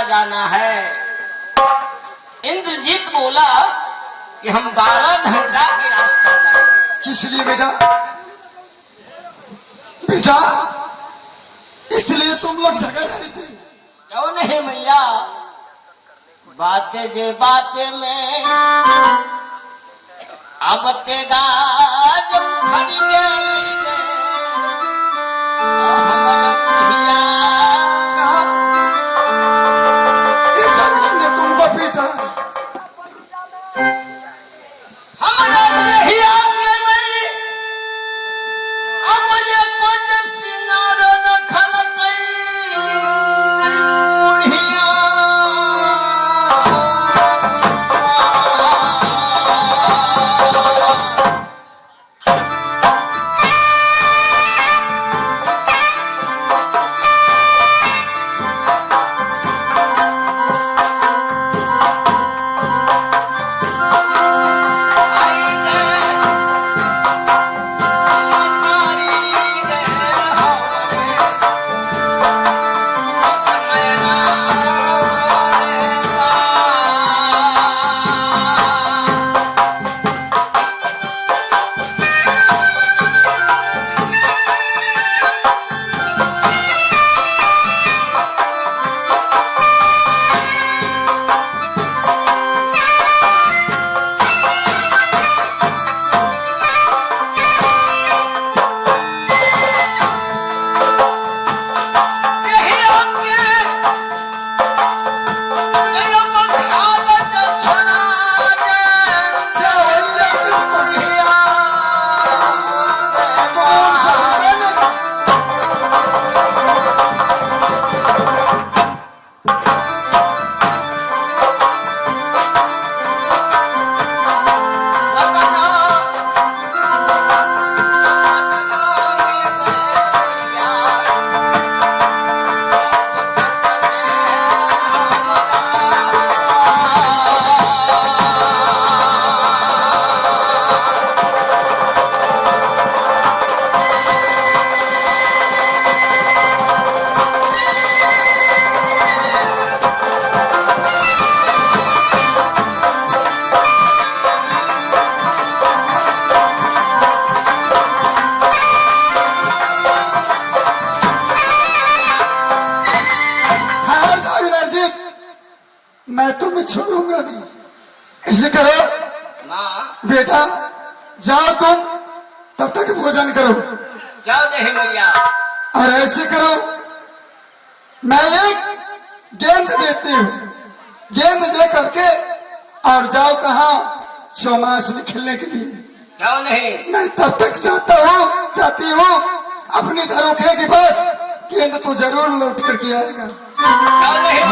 जाना है। इंद्रजीत बोला कि हम 12 घंटा की रास्ता जाएंगे। किस लिए बेटा? बेटा इसलिए तुम लोग झगड़ रहे थे? क्यों नहीं मैया, बातें जे बातें में अब तेगा जब खड़ी गई छोड़ूंगा नहीं। ऐसे करो बेटा, जाओ तुम तब तक भोजन करो। जाओ नहीं भैया। और ऐसे करो, मैं एक गेंद देती हूँ, गेंद दे करके और जाओ कहाँ, चौमास में खेलने के लिए। जाओ नहीं, मैं तब तक चाहती हूँ अपनी धरोखे के पास गेंद तो जरूर लौट करके आएगा। जाओ नहीं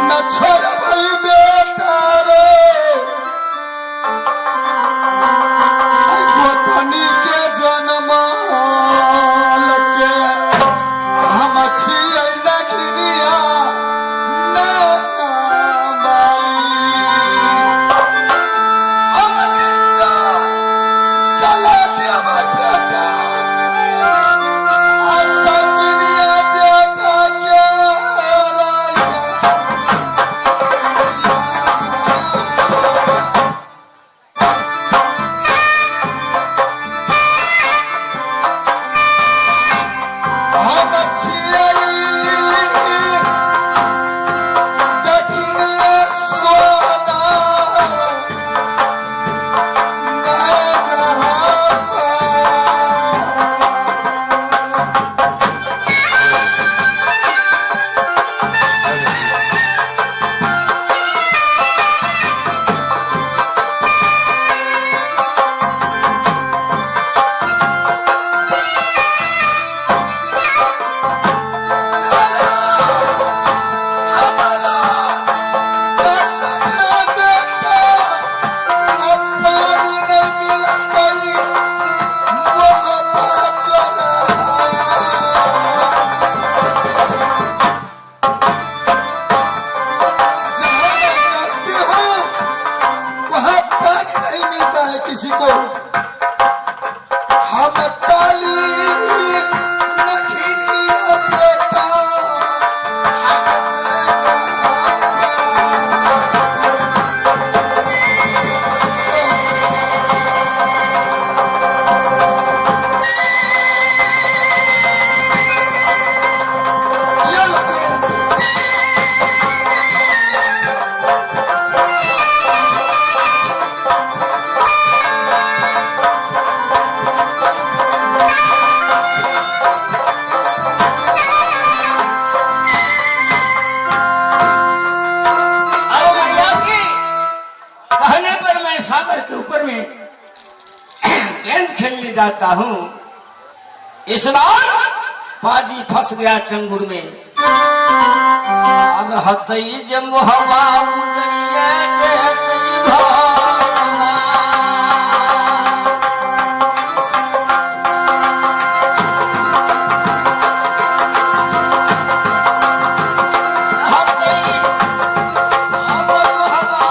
न छोड़ भाई बेटा रे, गोतनी के जन्म लगे हम अच्छी नगरिया बाली, हम जिंदा चला दिया बेटा गेंद खेलने जाता हूं, इस बार पाजी फंस गया चंगुर में। हतई जे मोहवा उजड़िए जेतई भावना। हतई अब मोहवा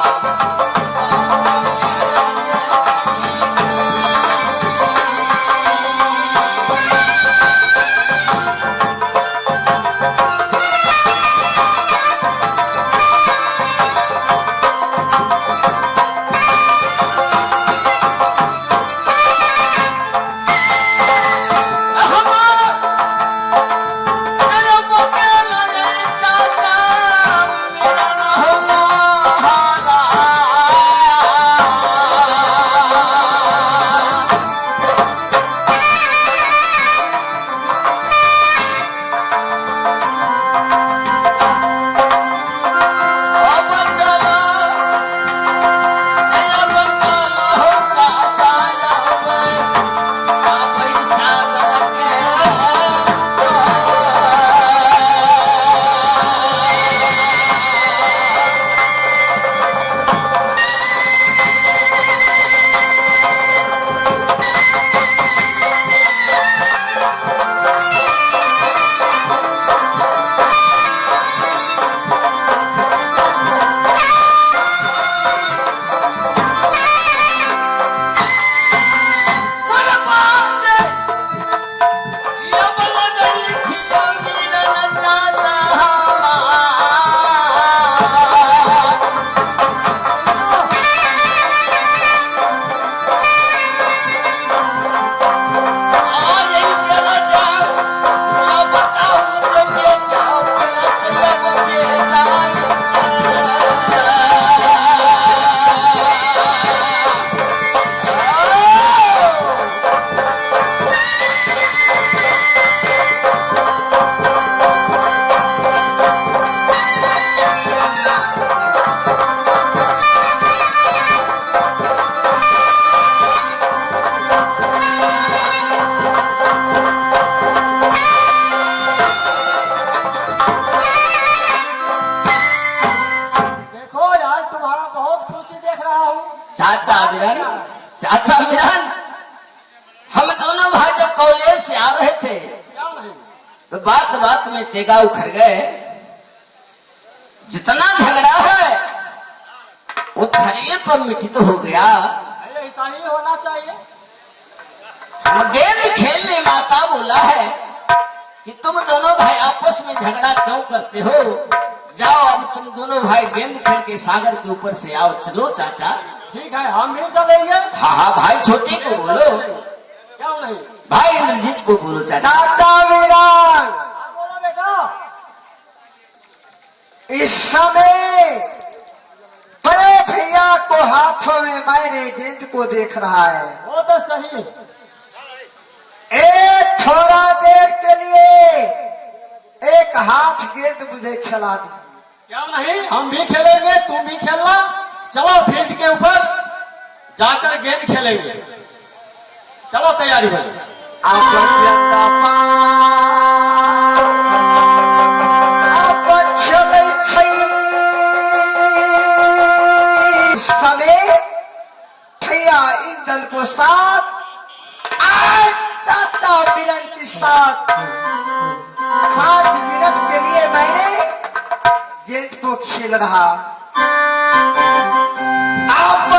चाचा मिलन, चाचा मिलन, हम दोनों भाई जब कॉलेज से आ रहे थे तो बात बात में तेगा उखड़ गए। जितना झगड़ा है वो धैर्य पर मिटित हो गया। ऐसा ही होना चाहिए। हम गेंद खेलने माता बोला है कि तुम दोनों भाई आपस में झगड़ा क्यों करते हो, जाओ अब तुम दोनों भाई गेंद खेल के सागर के ऊपर से आओ। चलो चाचा। ठीक है, हम भी चलेंगे। हाँ हाँ भाई, छोटे को बोलो। क्यों नहीं? भाई इंद्रजीत को बोलो चाचा। चाचा वीरान, बोलो बेटा। इस समय बड़े भैया को हाथों में मैंने गेंद को देख रहा है। वो तो सही है। एक थोड़ा देर के लिए एक हाथ गेंद मुझे खिला दी। क्यों नहीं, हम भी खेलेंगे, तुम भी खेलना। चलो फील्ड के ऊपर जाकर गेंद खेलेंगे। चलो तैयारी भाई। समय भैया इन दल को साथ आज चाचा मिलन के साथ 5 मिनट के लिए मैंने गेंद को खेल रहा। आप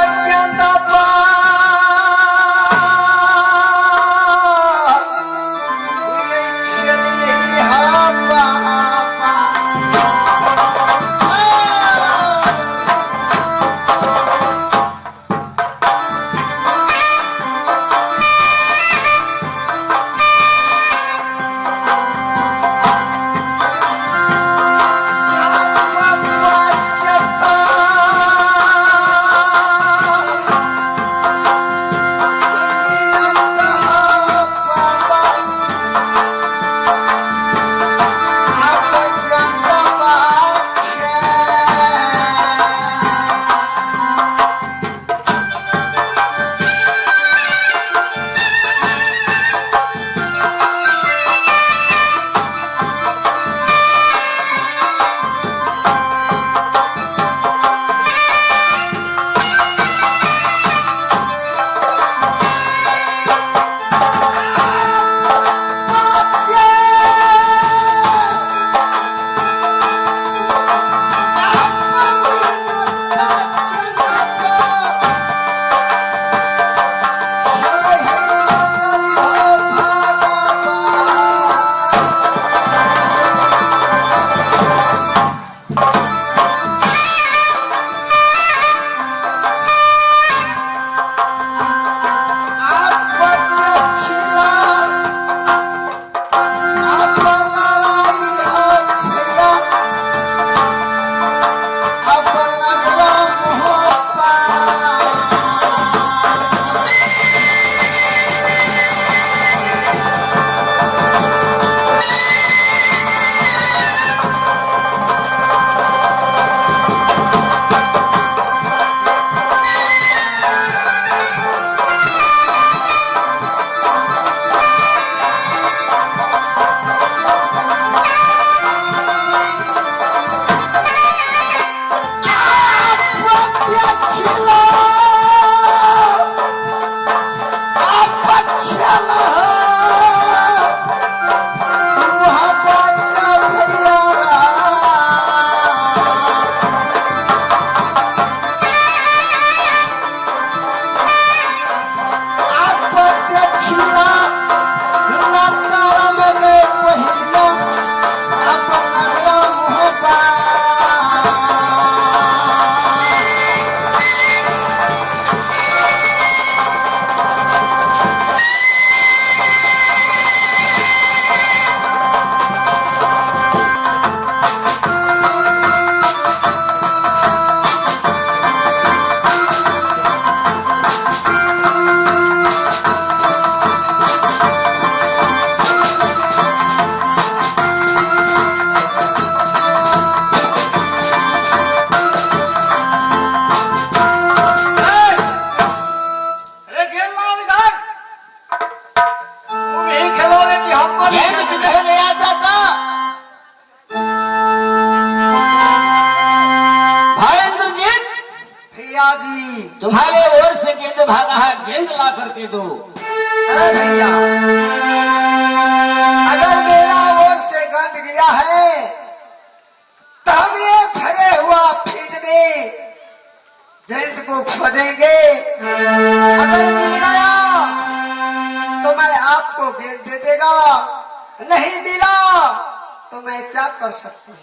गेंद ला करके दो। अरे भैया, अगर मेरा ओर से गंद गया है तो हम ये भरे हुआ फील्ड में गेंद को खोदेंगे। अगर मिल गया तो मैं आपको गेंद दे देगा, नहीं मिला तो मैं क्या कर सकती हूँ?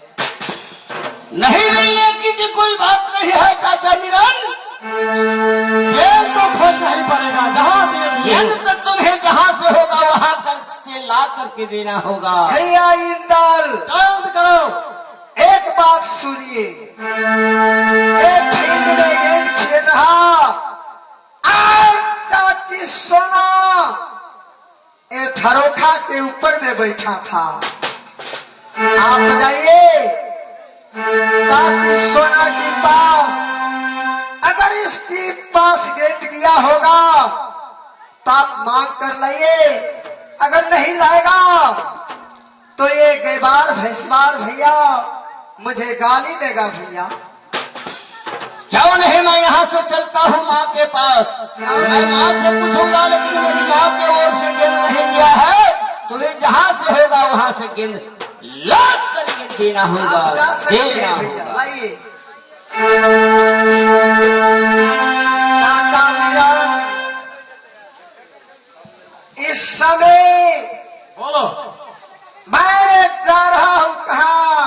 नहीं मिलने की तो कोई बात नहीं है चाचा मिलन, गेंद तो खोजना ही पड़ेगा, जहां से गेंद तो तुम्हें जहां से होगा वहां तक से ला करके देना होगा। भैया इंदल, जल्द करो। एक बात सुनिए, एक फील्ड में गेंद खेल रहा और चाची सोना एक धरोखा के ऊपर में बैठा था। आप जाइए चाची सोना के पास, अगर इसके पास गेंद गया होगा तो आप मांग कर लाइए, अगर नहीं लाएगा तो ये गैबार भैंसवार भैया मुझे गाली देगा। भैया क्यों नहीं, मैं यहाँ से चलता हूँ माँ के पास, मैं माँ से पूछूंगा, लेकिन मेरी माँ के ओर से गेंद नहीं दिया है, तुम्हें जहाँ से होगा वहां से गेंद ला करके देना होगा, आप जा सकते देना हैं भैया, होगा। लाइए। चाचा मिलन, इस समय बोलो। मैं जा रहा हूँ कहाँ?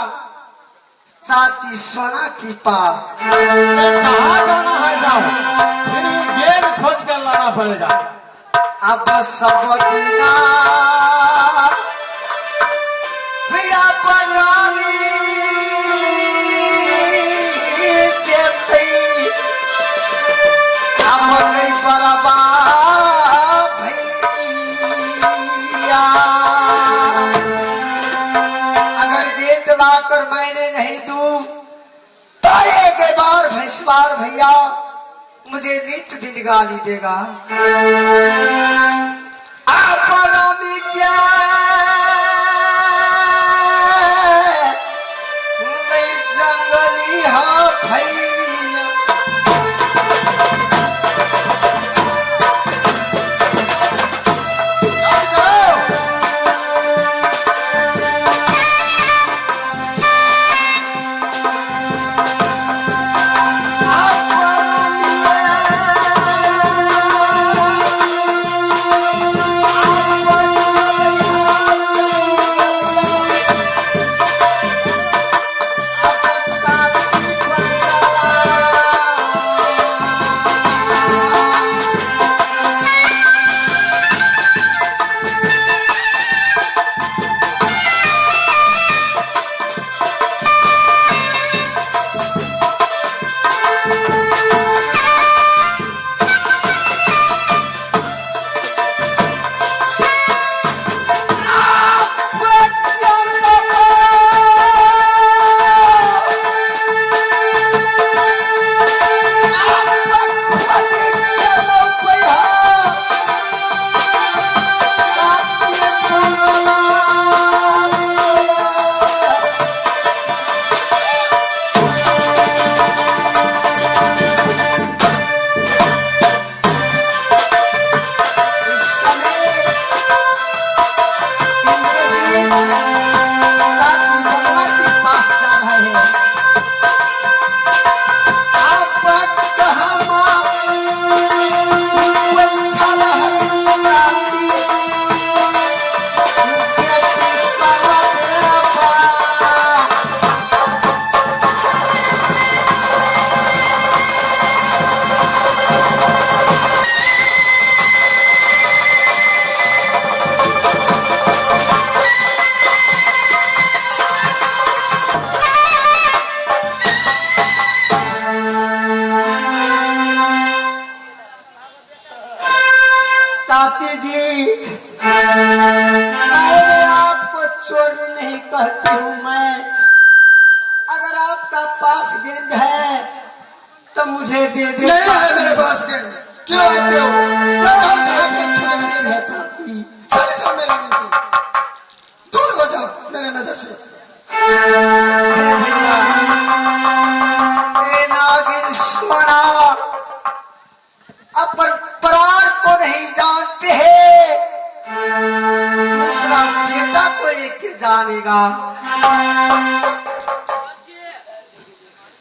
चाची सोना के पास। जहां जाना है जाओ, फिर भी गेंद खोज कर लाना पड़ेगा। अब सब बिना भैया बंगाली के पई अब नहीं बरबा भैया। अगर गेंद लाकर मैंने नहीं दूं तो एक बार भैंसवार भैया मुझे नित्य दिन गाली देगा। अपना भी क्या मैं जंगली हाँ भैया। चाची जी, मैंने आपको चोरी नहीं कहती हूँ मैं। अगर आपका पास गेंद है तो मुझे दे दे। नहीं है मेरे पास गेंद। क्यों आते हो? जहाँ जहाँ गेंद खेलने के लिए है तुम। चाची, चले जाओ मेरे आगे से, दूर हो जाओ मेरे नजर से। हे भैया, ए नागिन सोना अपन प्राण को जानेगा।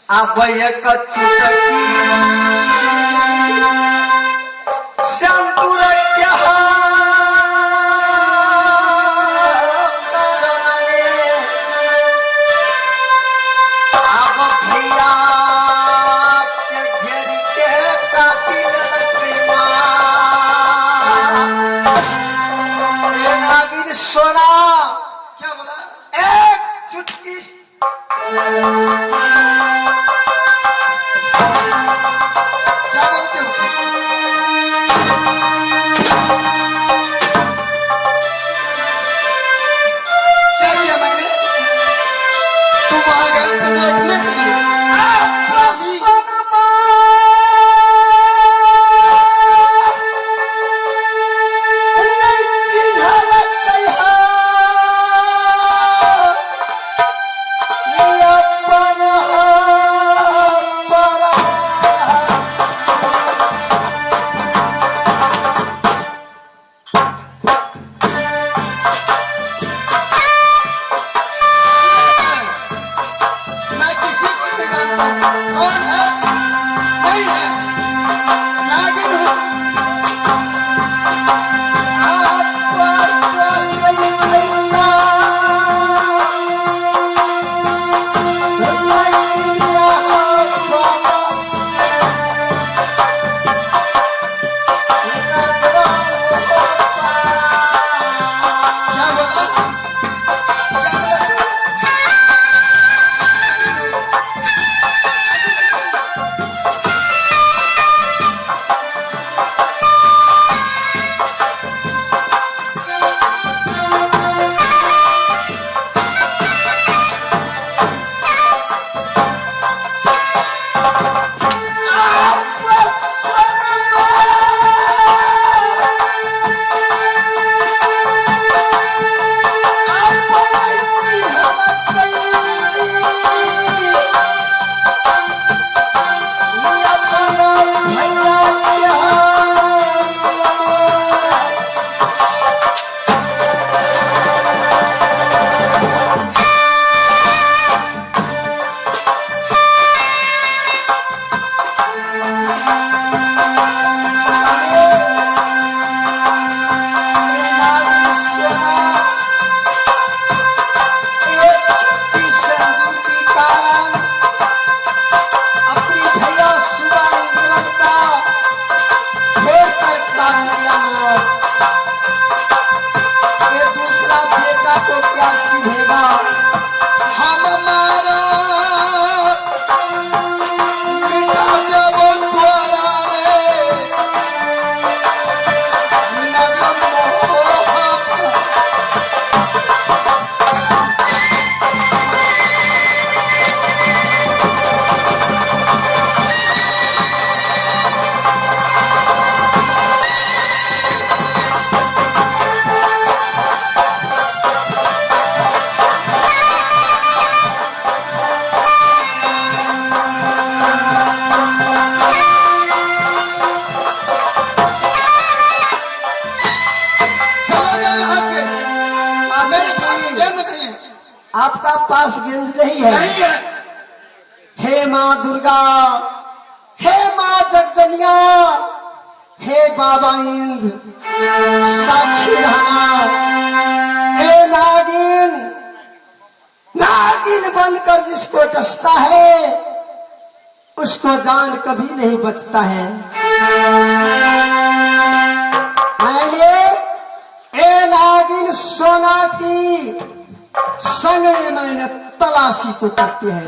अब एक चुटकी संतुर क्या अब भैया के झेरी के कातिल की माँ ए नागिन सोना क्या बोला? एक चुटकी क्या बोलते हो? क्या किया मैंने? तुम वहां गए थे देखने के लिए। मैं किसी को नहीं जानता हूं। कौन है? नहीं है, नागिन हूं। क्या बोला? क्या बोला तू? आपका पास गेंद नहीं है। नहीं है। हे माँ दुर्गा, हे माँ जगदनिया, हे बाबा इंद्र, साक्षी रहना। हे नागिन, नागिन बनकर जिसको डसता है उसको जान कभी नहीं बचता है। आइए, ए नागिन सोना की संगने मैंने तलाशी तो करते हैं।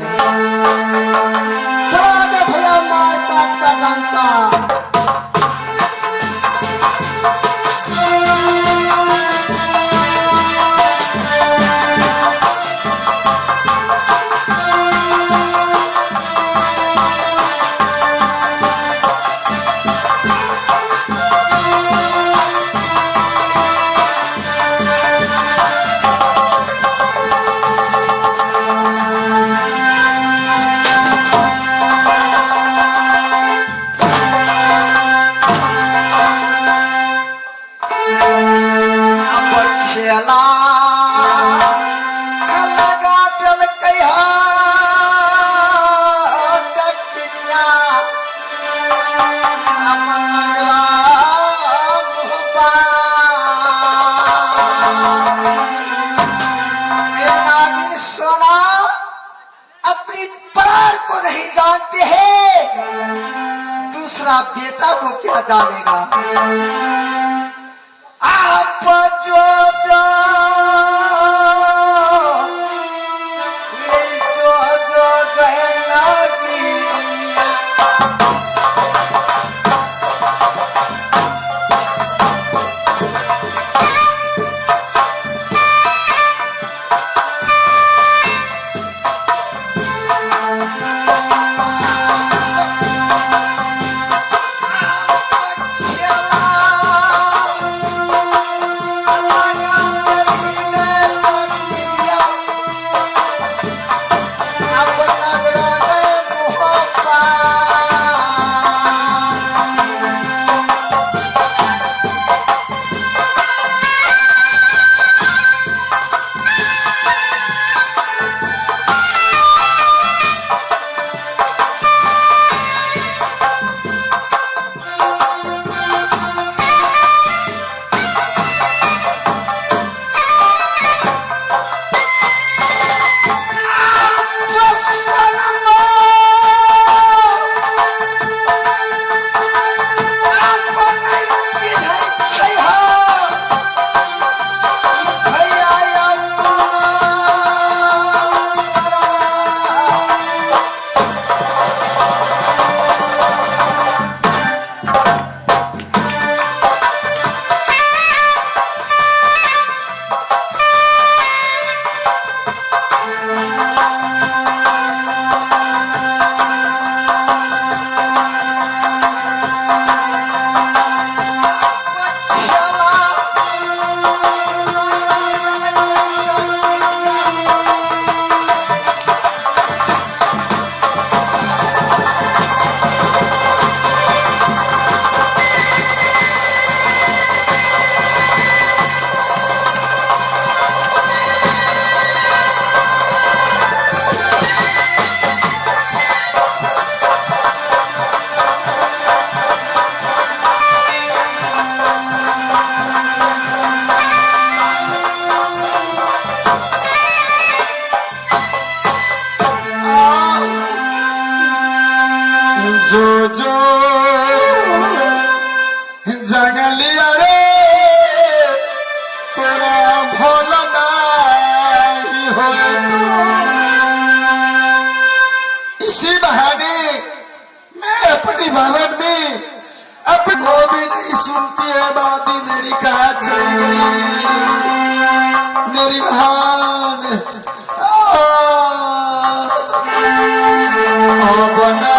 बड़ा दे भैया मार काट का डंका। अब चला बेटा को क्या जानेगा। आप जो जो ले जो गहना गिरिया। जो जो जंगलिया रे तोरा भोला नहीं होए तू। इसी बहाने मैं अपनी भवन में अपनी वो भी नहीं सुनती है बातें मेरी कहाँ चली गई मेरी बहन। बना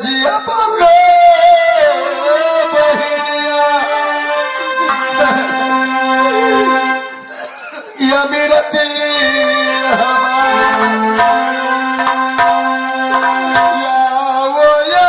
जिया बगे बहनिया या मेरा दिल या वो या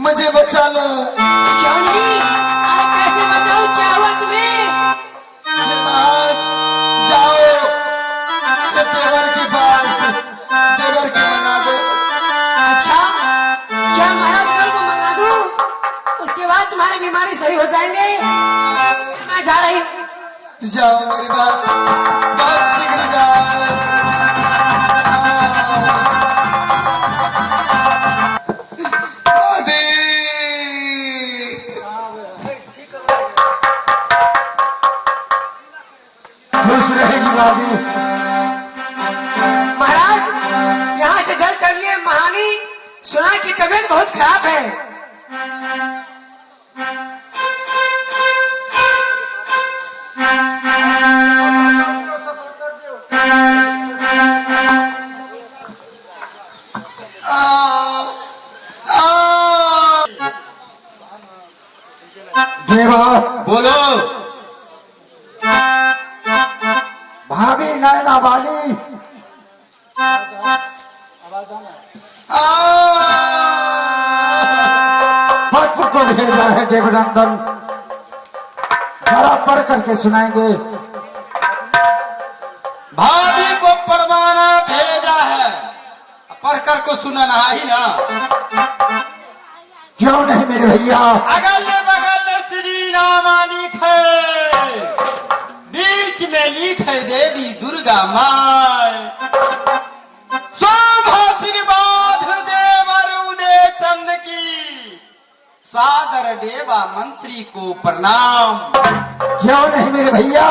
मुझे बचा लो। क्यों नहीं? अरे कैसे बचाऊं? क्या हुआ तुम्हें? जाओ मेरे देवर के पास, देवर के मंगा दो। अच्छा, क्या महाराज कल को मंगा दूं? उसके बाद तुम्हारी बीमारी सही हो जाएंगे। मैं जा रही हूँ। जाओ मेरी बात, बहुत शीघ्र जाओ। दादी, खुश रहेगी दादी। महाराज यहाँ से जल कर लिए महानी, सुना की तबीयत बहुत खराब है। देवा, बोलो। भाभी नैना वाली पत्र को भेजा है देवनंदन, जरा पढ़ करके सुनाएंगे। भाभी को परवाना भेजा है, पढ़कर को सुनाना ही ना। क्यों नहीं मेरे भैया? अगल बगल श्री रामा लिख है, बीच में लिख है देवी दुर्गा माय। शुभ आशीर्वाद देवर उदय चंद की, सादर देवा मंत्री को प्रणाम। क्यों नहीं मेरे भैया?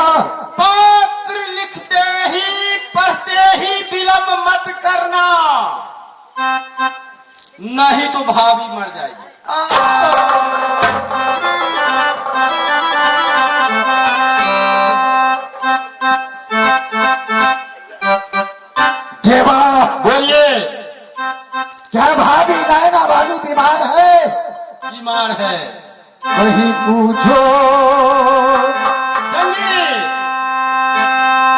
पत्र लिखते ही पढ़ते ही विलंब मत करना, नहीं तो भाभी मर जाएगी। देवा, बोलिए। क्या भाभी नैना वाली बीमार है? बीमार है। कहीं पूछो। जल्दी।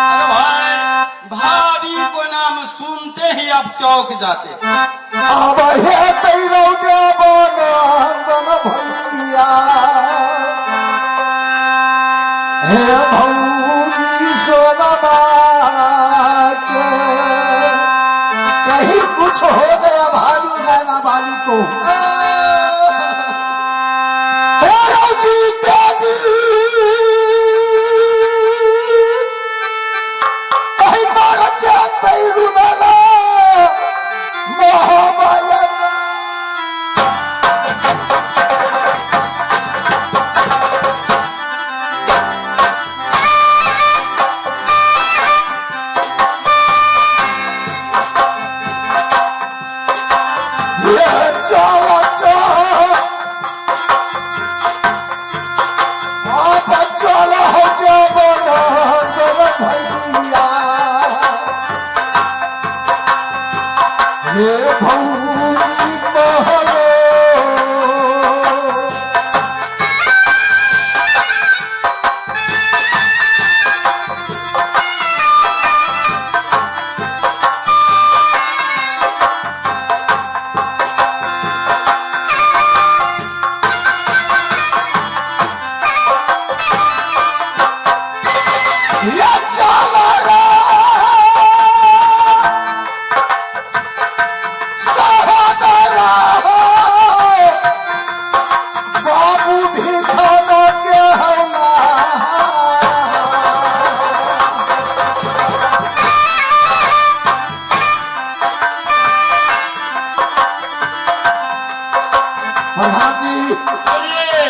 अरे भाई, भाभी को नाम सुनते ही अब चौक जाते। अब हे तेरो देवानंदन भैया, हे भौजी सोनमा के, कहीं कुछ हो गया भाभी नैना वाली को। कहीं मारा जाते रुदला मोहमाया। भैया हे भौजी महलो, ये चलो रे सहोदरा, बाबू भी खाना के हौला। प्रधान जी, बोलिए।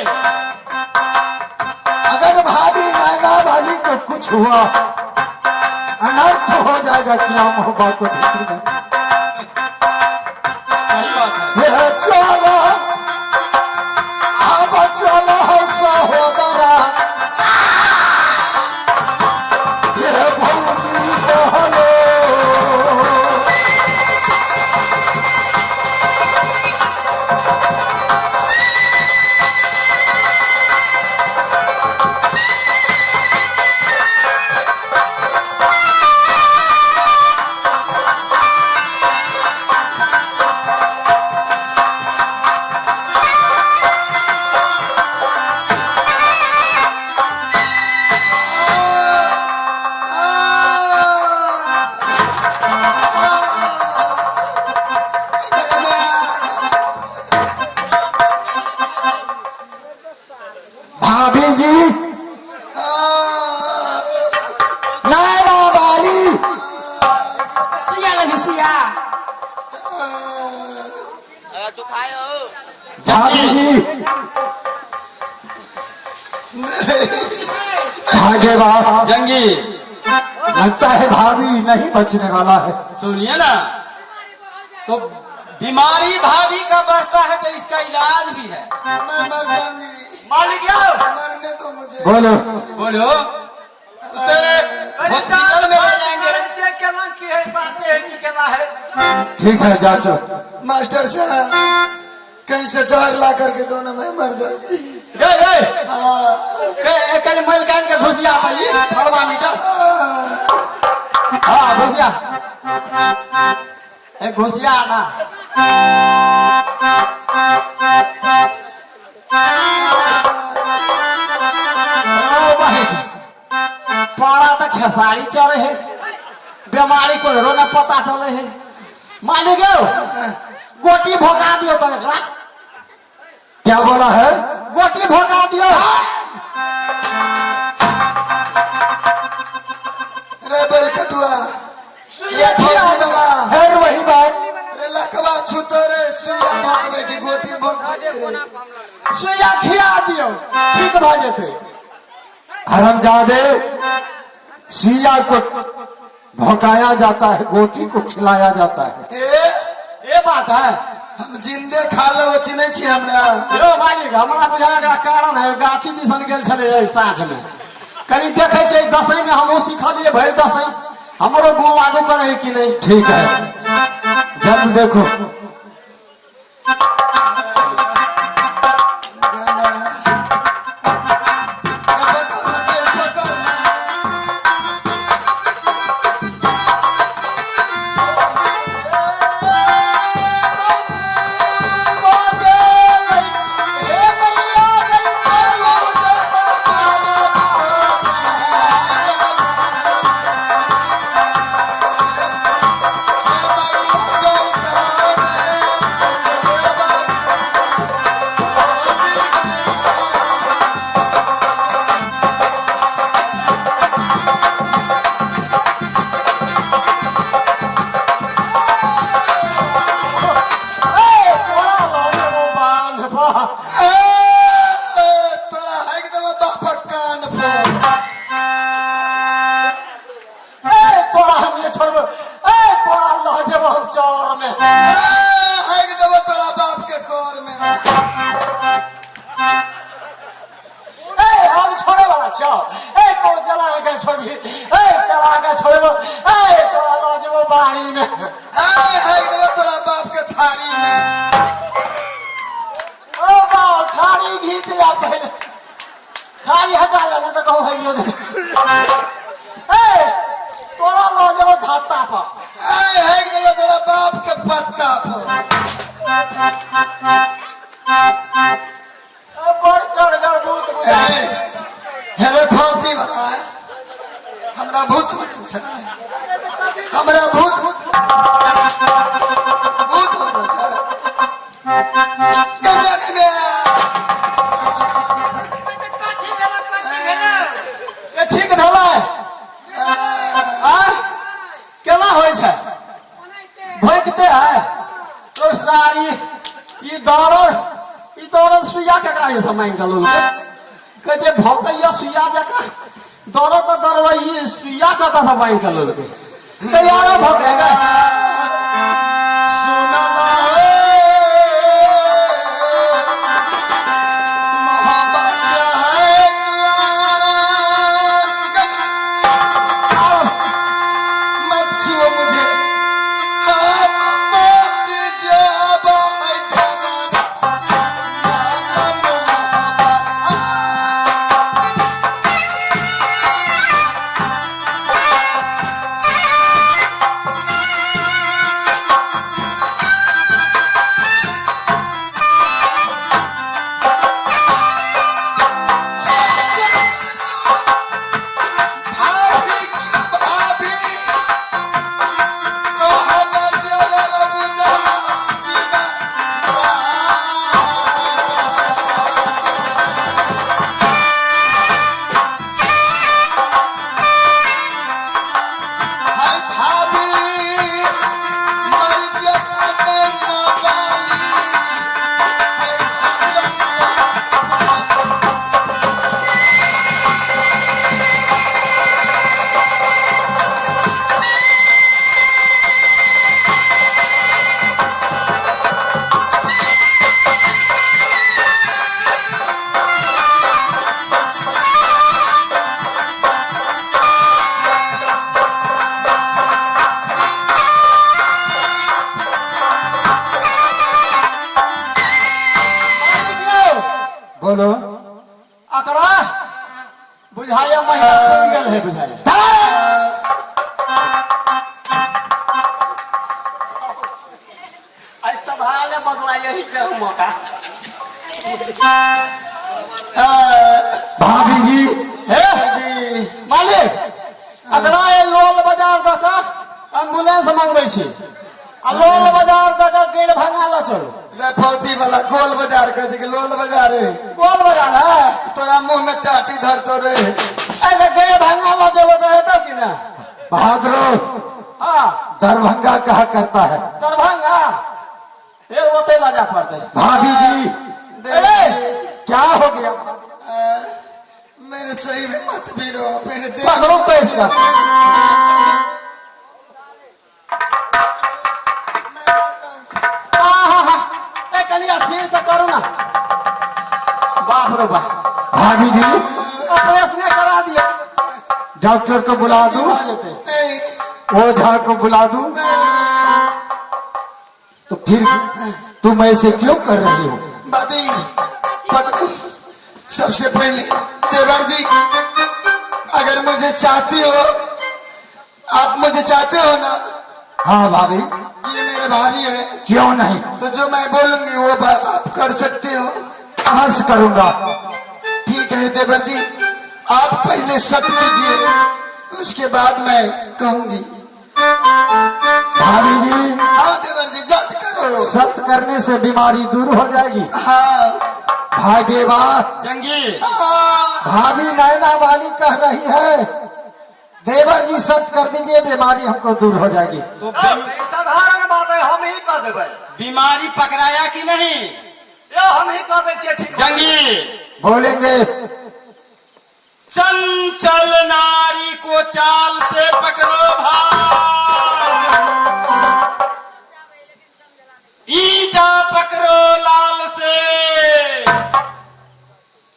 अगर भाभी नैना वाली को कुछ हुआ, अनर्थ हो जाएगा क्या मोहब्बा को भीतर में। सही बात है। ये चलो अब चलो सहोदरा, ये भौजी कहलो। भाभी जी भागे बाप, जंगी लगता है भाभी नहीं बचने वाला है। सुनिए ना, तो बीमारी भाभी का बढ़ता है तो इसका इलाज भी है। मैं मर जाऊंगी, मालिक मरने दो मुझे। बोलो बोलो, उसे हॉस्पिटल में ले जाएंगे। ठीक है जाचो। मास्टर साहब कहीं से जहर ला करके दोनों में मर जाऊंगी। मल कान के घुसिया थर्मामीटर। हाँ घुसिया, घुसिया ना पारा तक खेसारी चढ़े है, बीमारी को रोना पता चले है। माने गयो गोटी भोका दियो तो एकरा। क्या बोला है? गोटी भोका दियो। रे बैल कटुआ, सुइया खिया वाला है वही बात। रे लखवा छूतो रे, सुइया भोंकबे की गोटी भोंकबे रे। सुइया खिया दियो ठीक भ जेते। हरामजादे, सुइया को भौंकाया जाता है, गोटी को खिलाया जाता है। ये बात है। हम जिंदे खा लो चिन्हे छी हमरा। यो मालिक हमरा बुझाय एकरा कारण है, गाछी दिसन गेल छले साँझ में, कनी देखे छै दसई में हमहू सिखलिए भरि दसई, हमरो गुण लागू करे है कि नहीं। ठीक है जल्द देखो। तोरा बाप के थारी में थारी घींच लिया पहले, थारी हटा लेना तो कहूँ है तोरा लो जब धाता पर तोरा बाप के पत्ता पर बड़ चढ़ भूत बुझाए। हेरे भौती वाला हमरा भूत लगन छै, हमरा भूत भूत लगन छै। गंगा में ये ठीक भेलै केना होइ छै? भोंकते है तो सारी ई दौड़ सुइया केकरा ये समय निकलो कहे जे भौंकैया सुइया जका दौड़ तो दौड़ ई सुइया का तो समय निकलो तैयार भौंकेगा। सुनला मोहब्बत है जान, मत छुओ मुझे, हम मर जाबा बोलो। अकड़ा बुझाया महिला खुल गेल है बुझाया। ऐसा भाले बदला यही के मौका। भाभी जी हे जी मालिक अकड़ा ये लोल बाजार दका एम्बुलेंस मंगबै छी आ लोल बाजार दका गेड़ भागा ला चलो। फौजी वाला गोल बाजार कहे छै कि लोल बाजार है। गोल बाजार है तोरा मुंह में टाटी धर तो रे। ऐसे गेड़ भागा ला चलो तो हेतौ कि ना। बहादुर हाँ दरभंगा कहा करता है। दरभंगा ये होते बाजा पड़ते। भाभी जी ए! क्या हो गया? मेरे शरीर में मत भी रो, मेरे दिल पकड़ो पैसा कलिया स्थिर से करो ना। बाप रे बाप भाभी जी ऑपरेशन करा दिया। डॉक्टर को बुला दूं? नहीं, ओझा को बुला दूं? तो फिर तुम ऐसे क्यों कर रही हो? दादी पकड़ो। सबसे पहले देवर जी, अगर मुझे चाहती हो, आप मुझे चाहते हो ना हाँ भाभी कि ये मेरे भाभी है, क्यों नहीं, तो जो मैं बोलूंगी वो बात आप कर सकते हो। बस करूंगा। ठीक है देवर जी, आप पहले सत्य कीजिए, उसके बाद मैं कहूंगी। भाभी जी हाँ देवर जी, जल्द करो। सत्य करने से बीमारी दूर हो जाएगी। हाँ भागे वाह, जंगी हाँ, भाभी नैना वाली कह रही है, देवर जी सत्य कर दीजिए, बीमारी हमको दूर हो जाएगी। तो साधारण बात है, हम ही कर देबै। बीमारी पकड़ाया कि नहीं? ये हम ही कर दे छियै। ठीक जंगी बोलेंगे चंचल नारी को चाल से पकड़ो भाई, ईटा पकड़ो लाल से,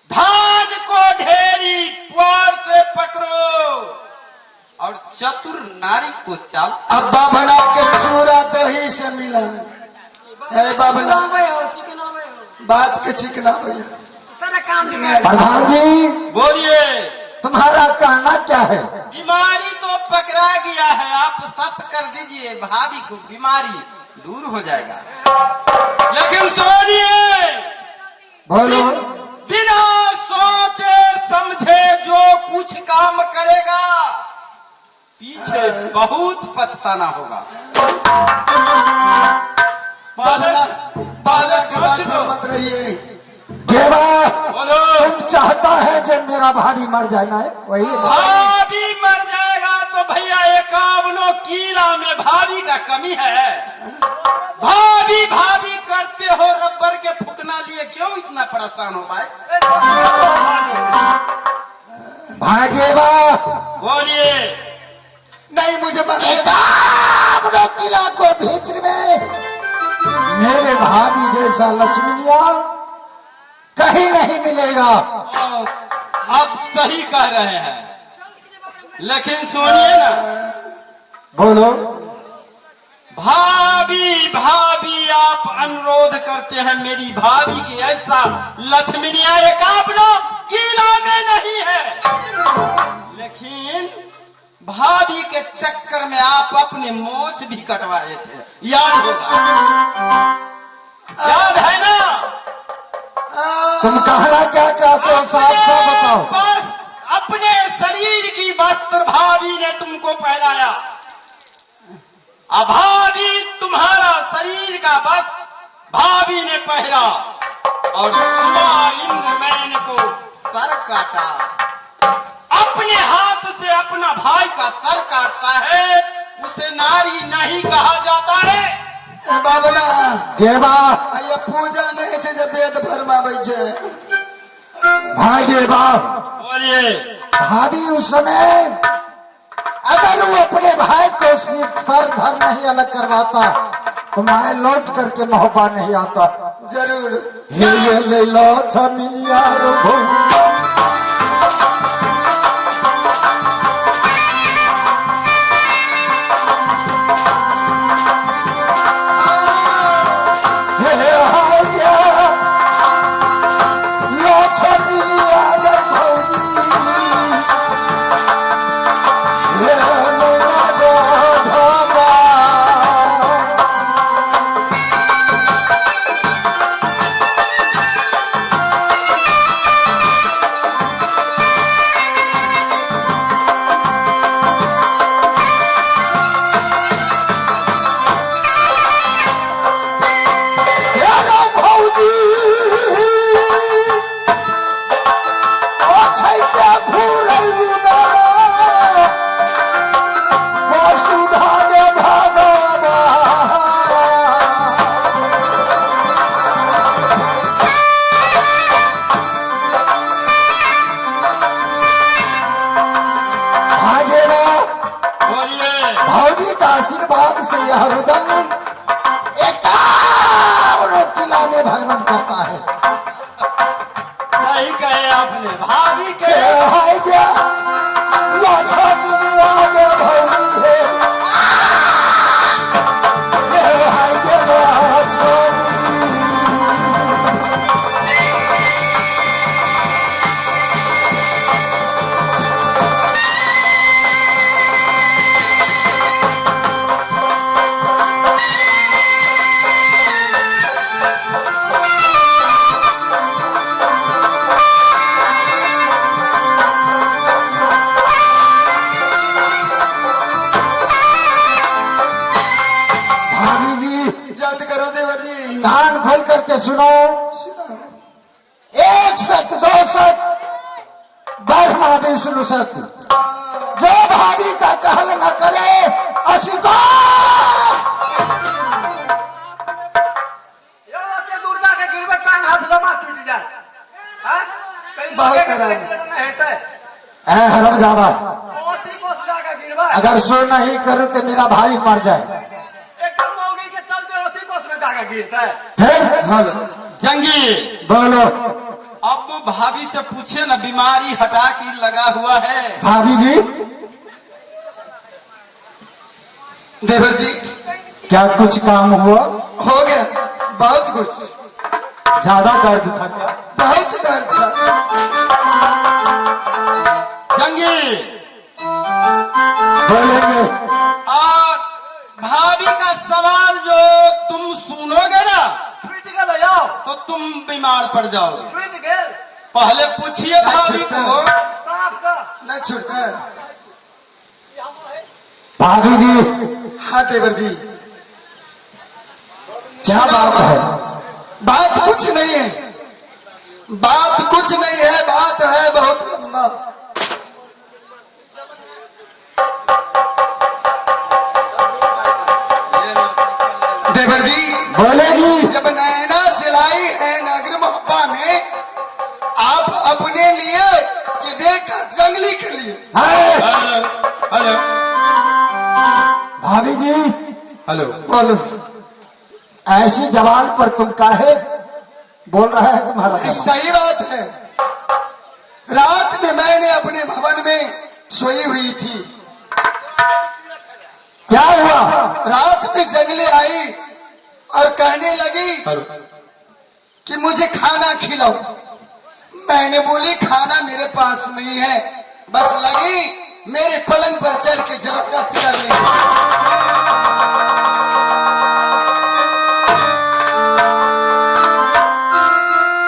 धान को ढेरी पुआर से पकड़ो, और चतुर नारी को चाल से। अब बाबना के चूरा दही से मिला है। बाबना बात के चिकना भैया, प्रधान जी बोलिए। तुम्हारा कहना क्या है? बीमारी तो पकड़ा गया है, आप सत्य कर दीजिए, भाभी को बीमारी दूर हो जाएगा। लेकिन सुनिए, बोलो। बिना सोचे समझे जो कुछ काम करेगा पीछे बहुत पछताना होगा। बाबा के बात पर मत रहिए। देवा बोलो। तुम चाहता है जब मेरा भाभी मर जाना है वही है। भाभी मर जाएगा तो भैया 51 किला में भाभी का कमी है। भाभी भाभी करते हो, रबर के फूकना लिए क्यों इतना परेशान हो भाई? भागेवा बोलिए। नहीं, मुझे किला को भीतर में मेरे भाभी जैसा लक्ष्मीनिया कहीं नहीं मिलेगा। आप सही कह रहे हैं, लेकिन सुनिए ना, बोलो। भाभी भाभी आप अनुरोध करते हैं मेरी भाभी की, ऐसा लक्ष्मीनिया 51 किला में नहीं है। लेकिन भाभी के चक्कर में आप अपने मोछ भी कटवाए थे, याद होगा, याद है ना? तुम कहना क्या चाहते हो, साफ साफ बताओ। बस अपने शरीर की वस्त्र भाभी ने तुमको पहनाया, अब भाभी तुम्हारा शरीर का वस्त्र भाभी ने पहना, और सुबह इंद्रमैन को सर काटा। अपने हाथ से अपना भाई का सर काटता है, उसे नारी नहीं कहा जाता है। बाबना देवा ये पूजा नहीं है जब वेद फरमावे छे। भागेवा बोलिए। भाभी उस समय अगर वो अपने भाई को सिर्फ सर धर नहीं अलग करवाता तो मैं लौट करके मोहब्बा नहीं आता। जरूर। ये ले लो छमिलिया रो। से यह रुदल 51 किला में भ्रमण करता है। सही कहे आपने, भाभी के हाय क्या लाछा दुनिया में भौरी है। हाय क्या लाछा जल्द करो देवर जी। कान खोल करके सुनो। एक सत दो सत ब्रह्मा विष्णु सत, जो भाभी का कहल न करे असितोष। के दुर्गा के गिरवे टांग हाथ जमा टूट जाए। हां कहीं बहुत तरह हरम ज्यादा कोसी कोस का गिरवा अगर सो नहीं करूं तो मेरा भाभी मर जाए। एक मौगी के चलते ओसी कोस में जाकर गिरता है। फिर हेलो जंगी, बोलो अब भाभी से पूछे ना, बीमारी हटा की लगा हुआ है। भाभी जी देवर जी क्या कुछ काम हुआ? हो गया, बहुत कुछ, ज्यादा दर्द था क्या? बहुत दर्द था। जंगी, बोलेंगे और भाभी का सवाल जो तुम सुनोगे ना स्वीट के ले जाओ, तो तुम बीमार पड़ जाओगे। स्वीट के पहले पूछिए भाभी को। साफ का न छूटता है। भाभी जी हाँ देवर जी, क्या बात है? बात कुछ नहीं है, बात कुछ नहीं है, बात है बहुत लंबा। देवर जी बोलेगी जब नैना सिलाई है नगर मोहब्बा में, आप अपने लिए कि बेटा जंगली के लिए? है। हेलो भाभी जी हेलो, बोलो। ऐसी जवान पर तुम काहे बोल रहा है तुम्हारा जवान? सही बात है, रात में मैंने अपने भवन में सोई हुई थी। क्या हुआ? रात में जंगले आई और कहने लगी कि मुझे खाना खिलाओ। मैंने बोली खाना मेरे पास नहीं है, बस लगी मेरे पलंग पर चल के जबरदस्त करने।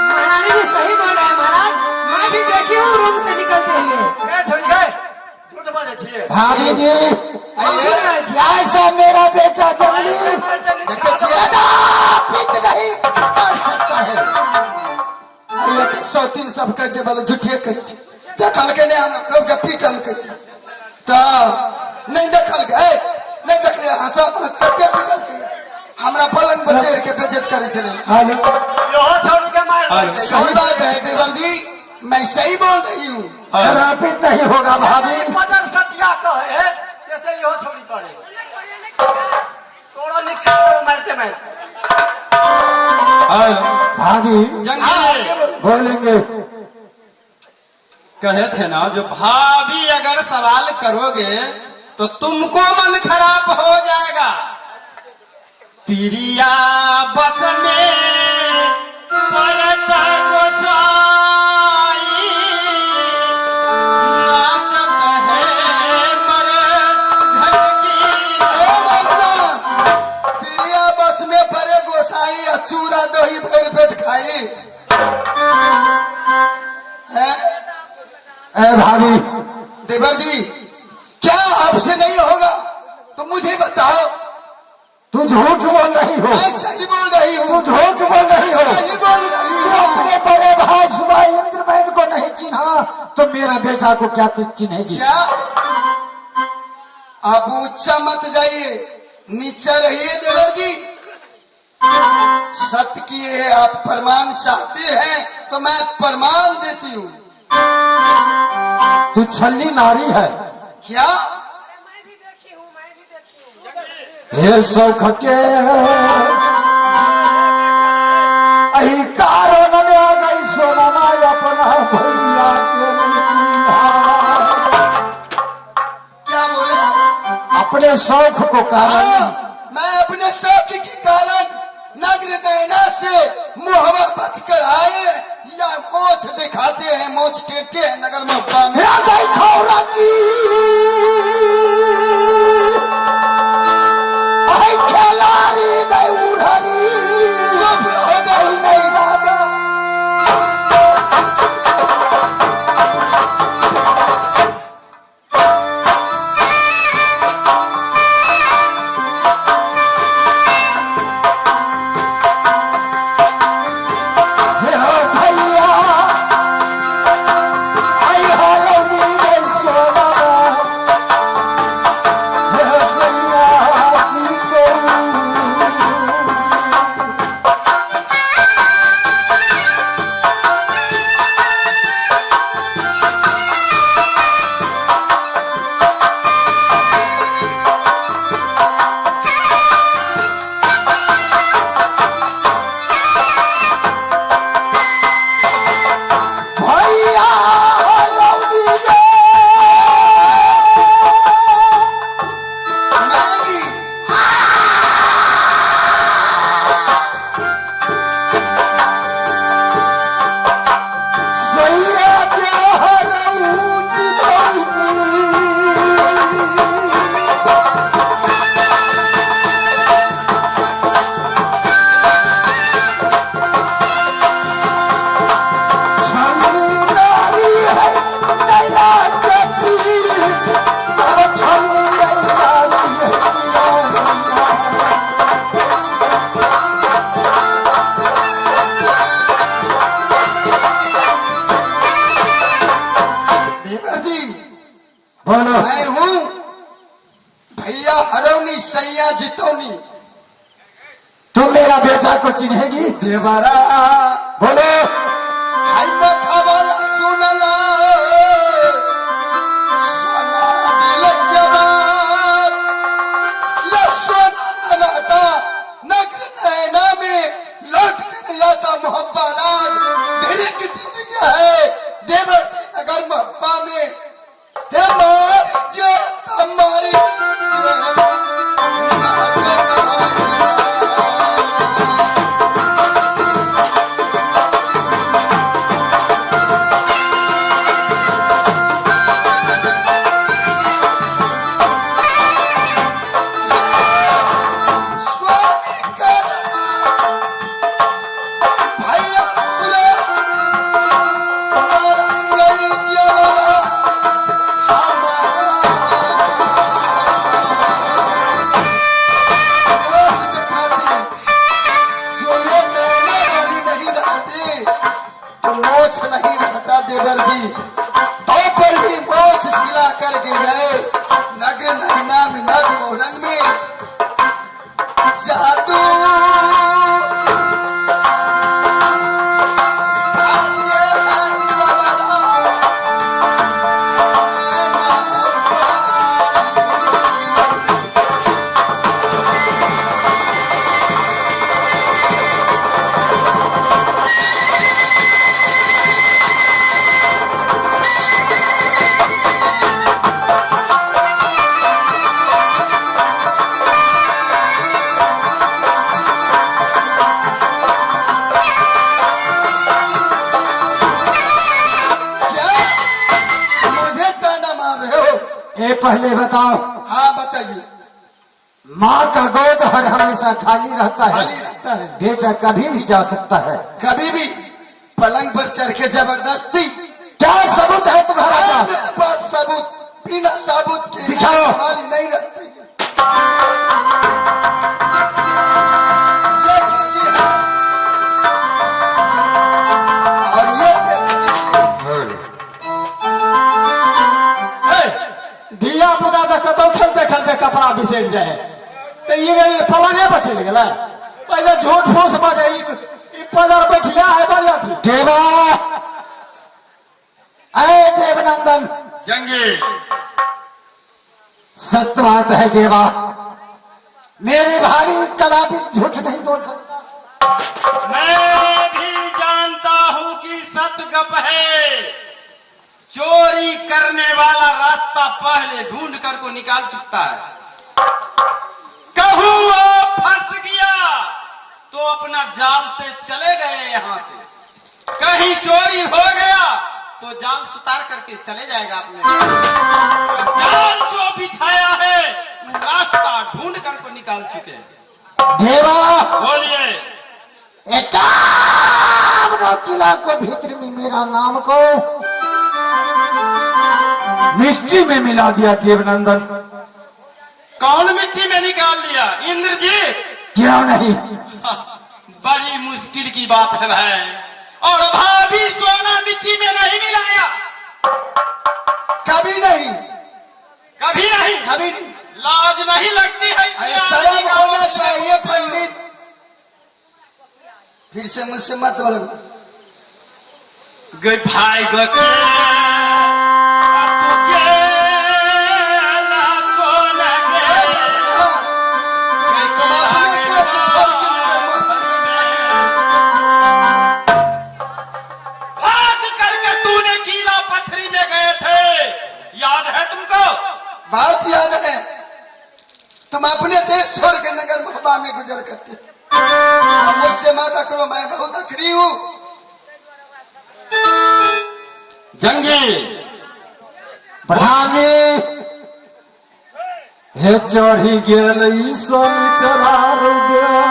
महारानी जी सही बोल रहे हैं महाराज, मैं भी देखी हूँ रूम से निकलते हुए। ए छोड़ गए, झूठ बोले छिए। भाभी जी आइए, ऐसा मेरा बेटा जंगली देखो छिया, कदापित नहीं कर सकता है। आइए के 103 सब कह छे, बोले झूठे कह छे। देखल के नहीं हमरा कब के पीटल कैसे तो नहीं देखल के, नहीं देखले हंसा कते पीटल के हमरा पलंग पर चढ़ के बेइज्जत करे चले। हेलो यो छोड़ के मार हेलो। सही बात है देवर जी, मैं सही बोल रही हूँ। कदापित नहीं होगा भाभी। मदर सटिया कहे से यो छोड़ी पड़े तोड़ा निकल मारते मारते। भाभी हाँ, आगे जंगी बोलो। बोलेंगे कहे थे ना, जो भाभी अगर सवाल करोगे तो तुमको मन खराब हो जाएगा। तिरिया बस में परता गोसाई, नाचत है मर घर की। ओ बाबूना, पिरिया बस में परे गोसाई और चूरा दही भर पेट खाई है। ए भाभी देवर जी क्या आपसे नहीं होगा तो मुझे बताओ। तू झूठ बोल रही हो। मैं सही बोल रही तू हूँ, झूठ बोल रही हो। सही बोल रही तू हूँ। अपने बड़े भाई सुबह इंद्रमैन को नहीं चिन्हा तो मेरा बेटा को क्या तू चिन्हेगी? क्या आप ऊंचा मत जाइए, नीचा रहिए देवर जी। सत्य की है, आप प्रमाण चाहते हैं तो मैं प्रमाण देती हूँ। तू छल्ली नारी है। क्या मैं भी देखी हूँ, मैं भी देखी हूँ। हे सुख के अही कारण ले गई सोना अपना भैया के क्या बोले? अपने शौक को कारण मैं अपने शौक के कारण नग्न नैना से मुहवा बच कर आए या मोछ दिखाते हैं, मोछ टेकते हैं नगर में गई खौरा की खेलारी गई उड़ारी चुप रहो गई नहीं बाबा मैं हूँ भैया हरौनी सैया जितौनी। तुम मेरा बेटा को चिन्हेगी देवरा बोलो हाय मछा वाला सुनला सोना दिल के बात ये सोना न रहता नगर नैना में लौट के नहीं आता मोहब्बा राज धीरे की जिंदगी है देवर जी नगर मोहब्बा में हमारी नहीं रहता देवर जी तो पर भी मोछ छिला करके गए नगर नैना में नग मोरंग में जादू पहले बताओ। हाँ बताइए। माँ का गोद हर हमेशा खाली रहता है, खाली रहता है। बेटा कभी भी जा सकता है, कभी भी पलंग पर चढ़ के जबरदस्ती। क्या सबूत है तुम्हारा पास? मेरे पास सबूत बिना सबूत के दिखाओ। खाली नहीं रखते। ये किसकी है? और ये धिया पुता तो कतौ खेलते खेलते कपड़ा बिसर जाए तो ये पलंगे पर चल गया। पहले झूठ फूस बजे पदर बैठिया है बढ़िया थी। देवा जंगी सत्य बात है देवा, मेरी भाभी कदापि झूठ नहीं बोल सकता। मैं भी जानता हूं कि सत गप है। चोरी करने वाला रास्ता पहले ढूंढ कर को निकाल चुकता है। कहूं वो फंस गया तो अपना जाल से चले गए यहां से। कहीं चोरी हो गया तो जाल सुतार करके चले जाएगा अपने। जाल जो बिछाया है वो रास्ता ढूंढ कर को निकाल चुके हैं। देवा बोलिए। एकावनो किला को भीतर में मेरा नाम को मिट्टी में मिला दिया देवनंदन। कौन मिट्टी में निकाल दिया? इंद्रजीत। क्यों नहीं? बड़ी मुश्किल की बात है भाई। और भाभी सोना मिट्टी में नहीं मिलाया। कभी नहीं, कभी नहीं, कभी नहीं। लाज नहीं लगती है? अरे शर्म होना चाहिए पंडित। फिर से मुझसे मत बोलो। गए भाई गए बात याद है, तुम अपने देश छोड़ के नगर महबा में गुजर करते। अब मुझसे मत करो, मैं बहुत अखरी हूँ। जंगी प्रधान जी हे चढ़ी गेल सोनी चढ़ार गया।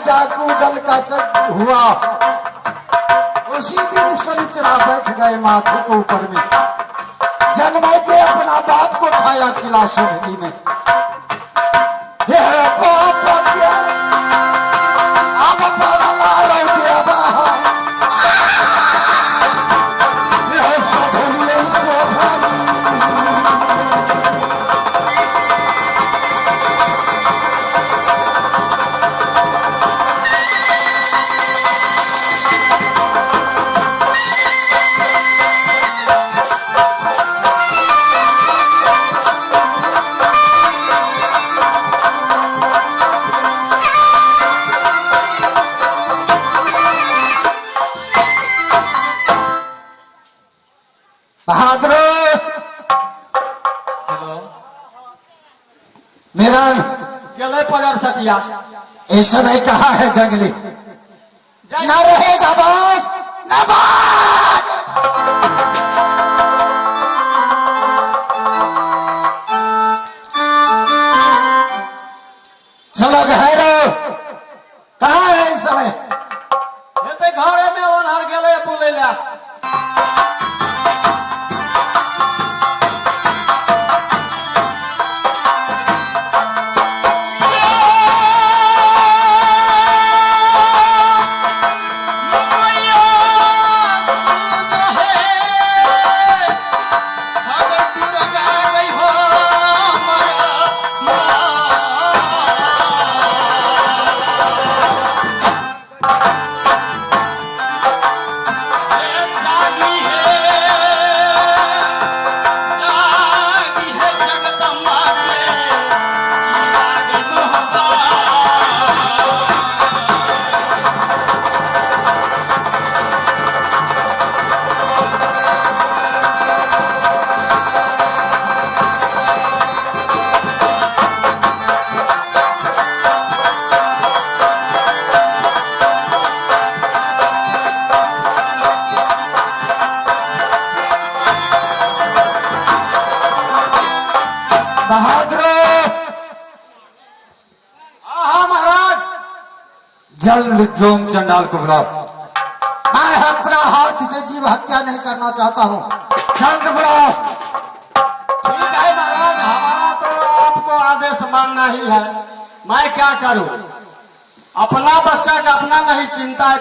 डाकू दल का चक्र हुआ, उसी दिन शनिचरा बैठ गए माथे के ऊपर में। जन्मे के अपना बाप को खाया किला सोधनी में। बहादुर मेरा गले पगर सटिया इस समय कहाँ है जंगली? न रहेगा बॉस, न बाज। चलो घरो, कहाँ है इस समय? घरे में ओनहर गले बोले ला। बहादुर हाँ महाराज। जल्द विक्रम चंडाल को बुलाओ। मैं अपना हाथ से जीव हत्या नहीं करना चाहता हूँ, जल्द बुलाओ। ठीक है महाराज, हमारा तो आपको आदेश मानना ही है। मैं क्या करूं, अपना बच्चा का अपना नहीं चिंता है।